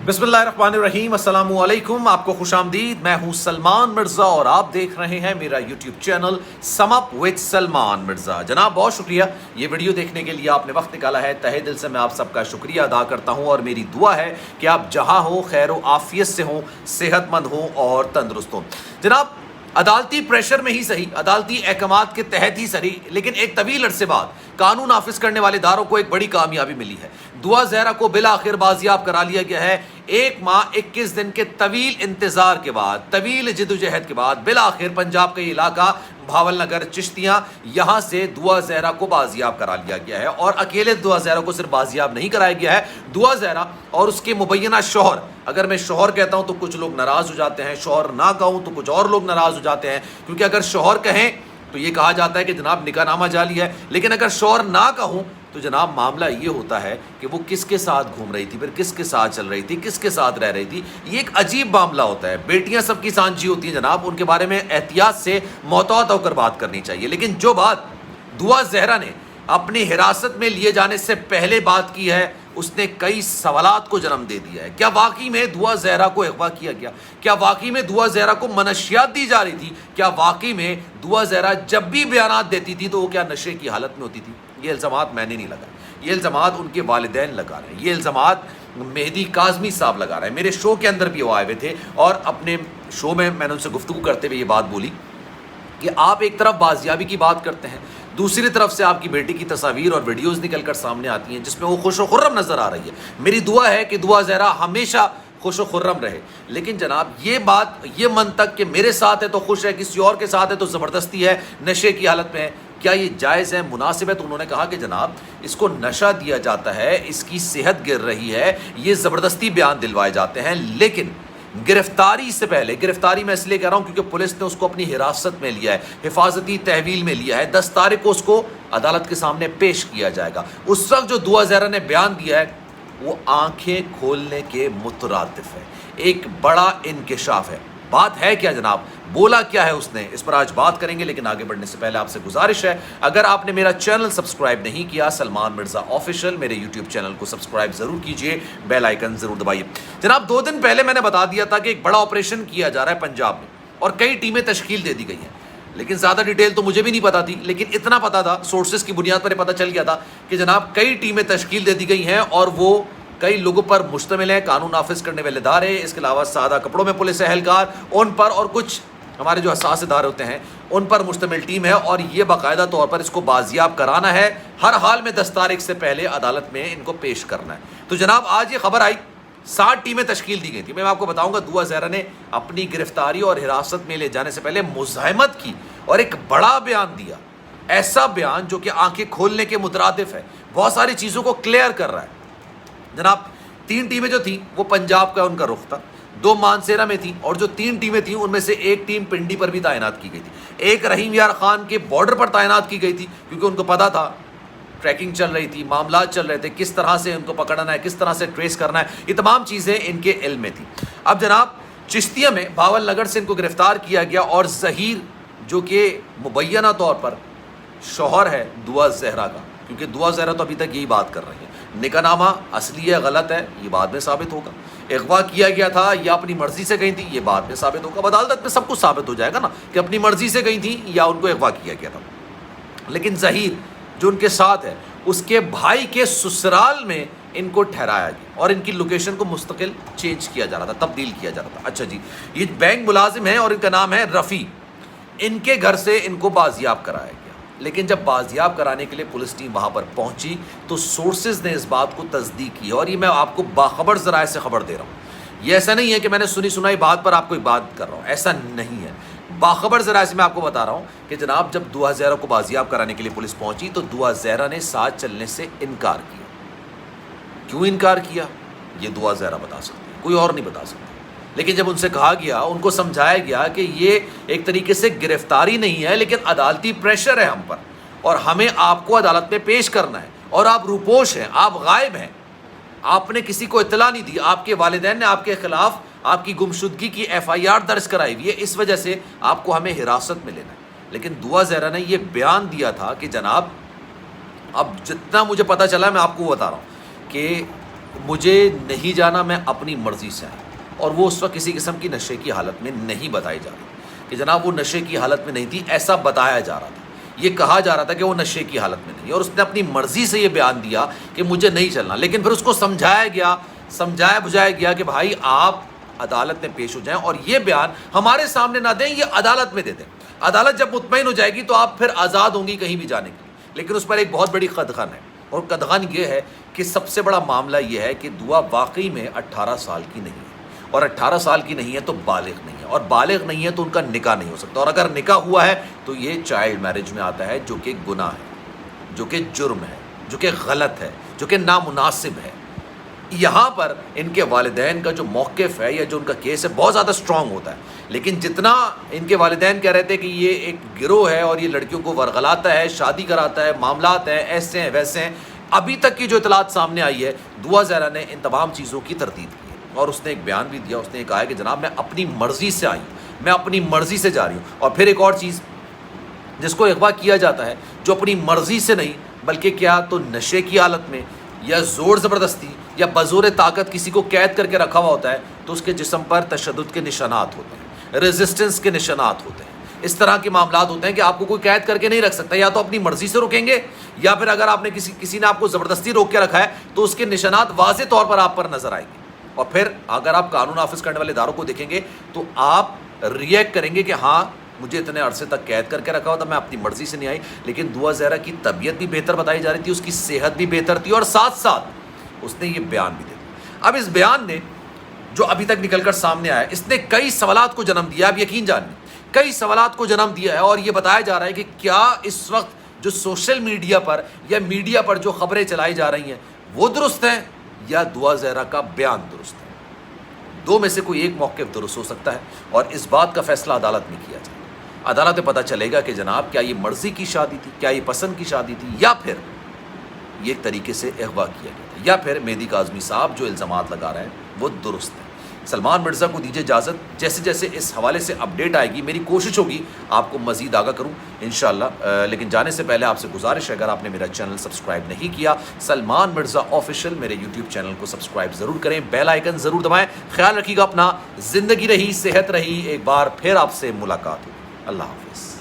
बिस्मिल्लाहिर्रहमानिर्रहीम, अस्सलामु अलैकुम। आपको खुश आमदीद। मैं हूँ सलमान मिर्ज़ा और आप देख रहे हैं मेरा YouTube channel sum up with Salman Mirza. जनाब बहुत शुक्रिया ये वीडियो देखने के लिए, आपने वक्त निकाला है। तहे दिल से मैं आप सबका शुक्रिया अदा करता हूँ और मेरी दुआ है कि आप जहाँ हो खैर व आफियत से हों, सेहतमंद हों और तंदुरुस्त हों। जनाब अदालती प्रेशर में ही सही, अदालती अहकामात के तहत ही सही, लेकिन एक तवील अरसे बाद कानून नाफिज करने वाले इदारों को एक बड़ी कामयाबी मिली है। दुआ ज़हरा को बिल आखिर बाजियाब करा लिया गया है। 1 माह 21 दिन के तवील इंतजार के बाद, तवील जिदोजहद के बाद बिल आखिर पंजाब का इलाका भावल नगर चिश्तियाँ, यहाँ से दुआ ज़हरा को बाजियाब करा लिया गया है। और अकेले दुआ ज़हरा को सिर्फ बाजियाब नहीं कराया गया है, दुआ ज़हरा और उसके मुबैना शौहर, अगर मैं शौहर कहता हूँ तो कुछ लोग नाराज़ हो जाते हैं, शौहर ना कहूँ तो कुछ और लोग नाराज़ हो जाते हैं, क्योंकि अगर शौहर कहें तो ये कहा जाता है कि जनाब निकाहनामा जाली है, लेकिन अगर शौहर ना कहूँ तो जनाब मामला ये होता है कि वो किसके साथ घूम रही थी, फिर किसके साथ चल रही थी, किसके साथ रह रही थी। ये एक अजीब मामला होता है। बेटियां सबकी सांझी होती हैं जनाब, उनके बारे में एहतियात से मोहतात होकर बात करनी चाहिए। लेकिन जो बात दुआ ज़हरा ने अपनी हिरासत में लिए जाने से पहले बात की है, उसने कई सवालात को जन्म दे दिया है। क्या वाकई में दुआ ज़हरा को अगवा किया गया? क्या वाकई में दुआ ज़हरा को मनशियात दी जा रही थी? क्या वाकई में दुआ ज़हरा जब भी बयानात देती थी तो वो क्या नशे की हालत में होती थी? ये इल्ज़ामात मैंने नहीं लगाए, ये इल्ज़ामात उनके वालिदैन लगा रहे हैं, ये इल्ज़ामात मेहदी काज़मी साहब लगा रहे हैं। मेरे शो के अंदर भी वो आए हुए थे और अपने शो में मैंने उनसे गुफ्तगू करते हुए ये बात बोली कि आप एक तरफ बाजियाबी की बात करते हैं, दूसरी तरफ से आपकी बेटी की तस्वीर और वीडियोज़ निकल कर सामने आती हैं जिसमें वो खुश व खुर्रम नज़र आ रही है। मेरी दुआ है कि दुआ ज़हरा हमेशा खुश व खुर्रम रहे। लेकिन जनाब ये बात, ये मंतक कि मेरे साथ है तो खुश है, किसी और के साथ है तो ज़बरदस्ती है, नशे की हालत में है, क्या ये जायज़ है, मुनासिब है? तो उन्होंने कहा कि जनाब इसको नशा दिया जाता है, इसकी सेहत गिर रही है, ये ज़बरदस्ती बयान दिलवाए जाते हैं। लेकिन गिरफ्तारी से पहले, गिरफ्तारी मैं इसलिए कह रहा हूँ क्योंकि पुलिस ने उसको अपनी हिरासत में लिया है, हिफाजती तहवील में लिया है। 10 तारीख को उसको अदालत के सामने पेश किया जाएगा। उस वक्त जो दुआ ज़हरा ने बयान दिया है वो आंखें खोलने के मुतरादिफ है, एक बड़ा इंकिशाफ है। बात है क्या जनाब, बोला क्या है उसने, इस पर आज बात करेंगे। लेकिन आगे बढ़ने से पहले आपसे गुजारिश है, अगर आपने मेरा चैनल सब्सक्राइब नहीं किया सलमान मिर्ज़ा ऑफिशियल, मेरे यूट्यूब चैनल को सब्सक्राइब ज़रूर कीजिए, बेल आइकन ज़रूर दबाइए। जनाब 2 दिन पहले मैंने बता दिया था कि एक बड़ा ऑपरेशन किया जा रहा है पंजाब में और कई टीमें तश्कील दे दी गई हैं। लेकिन ज़्यादा डिटेल तो मुझे भी नहीं पता थी, लेकिन इतना पता था, सोर्सेज की बुनियाद पर पता चल गया था कि जनाब कई टीमें तश्कील दे दी गई हैं और वो कई लोगों पर मुश्तमिल है, कानून नाफिज करने वाले इदारे, इसके अलावा सादा कपड़ों में पुलिस एहलकार उन पर, और कुछ हमारे जो हसास इदारे होते हैं उन पर मुश्तमिल टीम है। और ये बाकायदा तौर पर इसको बाजियाब कराना है, हर हाल में 10 तारीख से पहले अदालत में इनको पेश करना है। तो जनाब आज ये खबर आई, 60 टीमें तश्कील दी गई थी। मैं आपको बताऊंगा दुआ ज़हरा ने अपनी गिरफ्तारी और हिरासत में ले जाने से पहले मुज़ाहमत की और एक बड़ा बयान दिया, ऐसा बयान जो कि आंखें खोलने के मुतरादिफ है, बहुत सारी चीज़ों को क्लियर कर रहा है। जनाब 3 टीमें जो थी वो पंजाब का उनका रुख था, 2 मानसेरा में थी, और जो 3 टीमें थी उनमें से एक टीम पिंडी पर भी तैनात की गई थी, एक रहीम यार खान के बॉर्डर पर तैनात की गई थी, क्योंकि उनको पता था ट्रैकिंग चल रही थी, मामला चल रहे थे, किस तरह से उनको पकड़ना है, किस तरह से ट्रेस करना है, ये तमाम चीज़ें इनके इल्म में थी। अब जनाब चिश्तिया में भावल नगर से इनको गिरफ्तार किया गया और ज़हीर जो कि मुबैना तौर पर शौहर है दुआ ज़हरा का, क्योंकि दुआ ज़हरा तो अभी तक यही बात कर रही है, निकाहनामा असली है गलत है ये बाद में साबित होगा, अगवा किया गया था या अपनी मर्जी से गई थी ये बाद में साबित होगा। अदालत में सब कुछ साबित हो जाएगा ना कि अपनी मर्जी से गई थी या उनको अगवा किया गया था। लेकिन ज़हीर जो उनके साथ है उसके भाई के ससुराल में इनको ठहराया गया और इनकी लोकेशन को मुस्तकिल चेंज किया जा रहा था, तब्दील किया जा रहा था। अच्छा जी, ये बैंक मुलाजिम है और इनका नाम है रफ़ी, इनके घर से इनको बाजियाब कराया गया। लेकिन जब बाजियाब कराने के लिए पुलिस टीम वहाँ पर पहुँची तो सोर्सेज ने इस बात को तस्दीक की, और ये मैं आपको बाखबर ज़राए से ख़बर दे रहा हूँ। ये ऐसा नहीं है कि मैंने सुनी सुनाई बात पर आपको एक बात कर रहा हूँ, ऐसा नहीं है। बाखबर ज़राए से मैं आपको बता रहा हूँ कि जनाब जब दुआ ज़हरा को बाजियाब कराने के लिए पुलिस पहुँची तो दुआ ज़हरा ने साथ चलने से इनकार किया। क्यों इनकार किया ये दुआ ज़हरा बता सकती है, कोई और नहीं बता सकता। लेकिन जब उनसे कहा गया, उनको समझाया गया कि ये एक तरीके से गिरफ्तारी नहीं है लेकिन अदालती प्रेशर है हम पर, और हमें आपको अदालत में पेश करना है, और आप रूपोश हैं, आप गायब हैं, आपने किसी को इत्तला नहीं दी, आपके वालिदैन ने आपके खिलाफ आपकी गुमशुदगी की FIR दर्ज कराई हुई है, इस वजह से आपको हमें हिरासत में लेना है। लेकिन दुआ ज़हरा ने यह बयान दिया था कि जनाब अब जितना मुझे पता चला मैं आपको बता रहा हूँ कि مجھے نہیں جانا، میں اپنی مرضی سے آیا، اور وہ اس وقت کسی قسم کی نشے کی حالت میں نہیں بتائی جا رہی کہ جناب وہ نشے کی حالت میں نہیں تھی، ایسا بتایا جا رہا تھا، یہ کہا جا رہا تھا کہ وہ نشے کی حالت میں نہیں، اور اس نے اپنی مرضی سے یہ بیان دیا کہ مجھے نہیں چلنا، لیکن پھر اس کو سمجھایا بجھایا گیا کہ بھائی آپ عدالت میں پیش ہو جائیں اور یہ بیان ہمارے سامنے نہ دیں، یہ عدالت میں دے دیں، عدالت جب مطمئن ہو جائے گی تو آپ پھر آزاد ہوں گی کہیں بھی جانے کے لیے۔ لیکن اس پر ایک بہت بڑی قدغن ہے، اور قدغن یہ ہے کہ سب سے بڑا معاملہ یہ ہے کہ دعا واقعی میں 18 سال کی نہیں ہے، اور 18 سال کی نہیں ہے تو بالغ نہیں ہے، اور بالغ نہیں ہے تو ان کا نکاح نہیں ہو سکتا، اور اگر نکاح ہوا ہے تو یہ چائلڈ میرج میں آتا ہے، جو کہ گناہ ہے، جو کہ جرم ہے، جو کہ غلط ہے، جو کہ نامناسب ہے۔ یہاں پر ان کے والدین کا جو موقف ہے یا جو ان کا کیس ہے بہت زیادہ سٹرونگ ہوتا ہے، لیکن جتنا ان کے والدین کہہ رہے تھے کہ یہ ایک گروہ ہے اور یہ لڑکیوں کو ورغلاتا ہے، شادی کراتا ہے، معاملات ہیں، ایسے ہیں ویسے ہیں، ابھی تک کی جو اطلاعات سامنے آئی ہے، دعا زہرا نے ان تمام چیزوں کی تردید کی ہے، اور اس نے ایک بیان بھی دیا، اس نے کہا ہے کہ جناب میں اپنی مرضی سے آئی ہوں، میں اپنی مرضی سے جا رہی ہوں۔ اور پھر ایک اور چیز جس کو اغوا کیا جاتا ہے، جو اپنی مرضی سے نہیں بلکہ کیا تو نشے کی حالت میں یا زور زبردستی یا بزور طاقت کسی کو قید کر کے رکھا ہوا ہوتا ہے، تو اس کے جسم پر تشدد کے نشانات ہوتے ہیں، ریزسٹنس کے نشانات ہوتے ہیں، اس طرح کے معاملات ہوتے ہیں کہ آپ کو کوئی قید کر کے نہیں رکھ سکتا، یا تو اپنی مرضی سے روکیں گے، یا پھر اگر آپ نے کسی نے آپ کو زبردستی روک کے رکھا ہے تو اس کے نشانات واضح طور پر آپ پر نظر آئیں گے، اور پھر اگر آپ قانون نافذ کرنے والے اداروں کو دیکھیں گے تو آپ ریئیکٹ کریں گے کہ ہاں مجھے اتنے عرصے تک قید کر کے رکھا ہوا تھا، میں اپنی مرضی سے نہیں آئی۔ لیکن دعا زہرا کی طبیعت بھی بہتر بتائی جا رہی تھی، اس کی صحت بھی بہتر تھی، اور ساتھ ساتھ اس نے یہ بیان بھی دیا۔ اب اس بیان نے جو ابھی تک نکل کر سامنے آیا، اس نے کئی سوالات کو جنم دیا، اب یقین جانیے کئی سوالات کو جنم دیا ہے، اور یہ بتایا جا رہا ہے کہ کیا اس وقت جو سوشل میڈیا پر یا میڈیا پر جو خبریں چلائی جا رہی ہیں وہ درست ہیں یا دعا زہرا کا بیان درست ہے۔ دو میں سے کوئی ایک موقف درست ہو سکتا ہے، اور اس بات کا فیصلہ عدالت میں کیا جائے۔ عدالت میں پتہ چلے گا کہ جناب کیا یہ مرضی کی شادی تھی، کیا یہ پسند کی شادی تھی، یا پھر یہ ایک طریقے سے اغوا کیا گیا تھا، یا پھر مہدی کاظمی صاحب جو الزامات لگا رہے ہیں وہ درست ہیں۔ سلمان مرزا کو دیجیے اجازت، جیسے جیسے اس حوالے سے اپڈیٹ آئے گی میری کوشش ہوگی آپ کو مزید آگاہ کروں انشاءاللہ، لیکن جانے سے پہلے آپ سے گزارش ہے اگر آپ نے میرا چینل سبسکرائب نہیں کیا، سلمان مرزا آفیشیل میرے یوٹیوب چینل کو سبسکرائب ضرور کریں، بیل آئیکن ضرور دبائیں۔ خیال رکھیے گا اپنا، زندگی رہی، صحت رہی، ایک بار پھر آپ سے ملاقات ہوگی۔ اللہ حافظ۔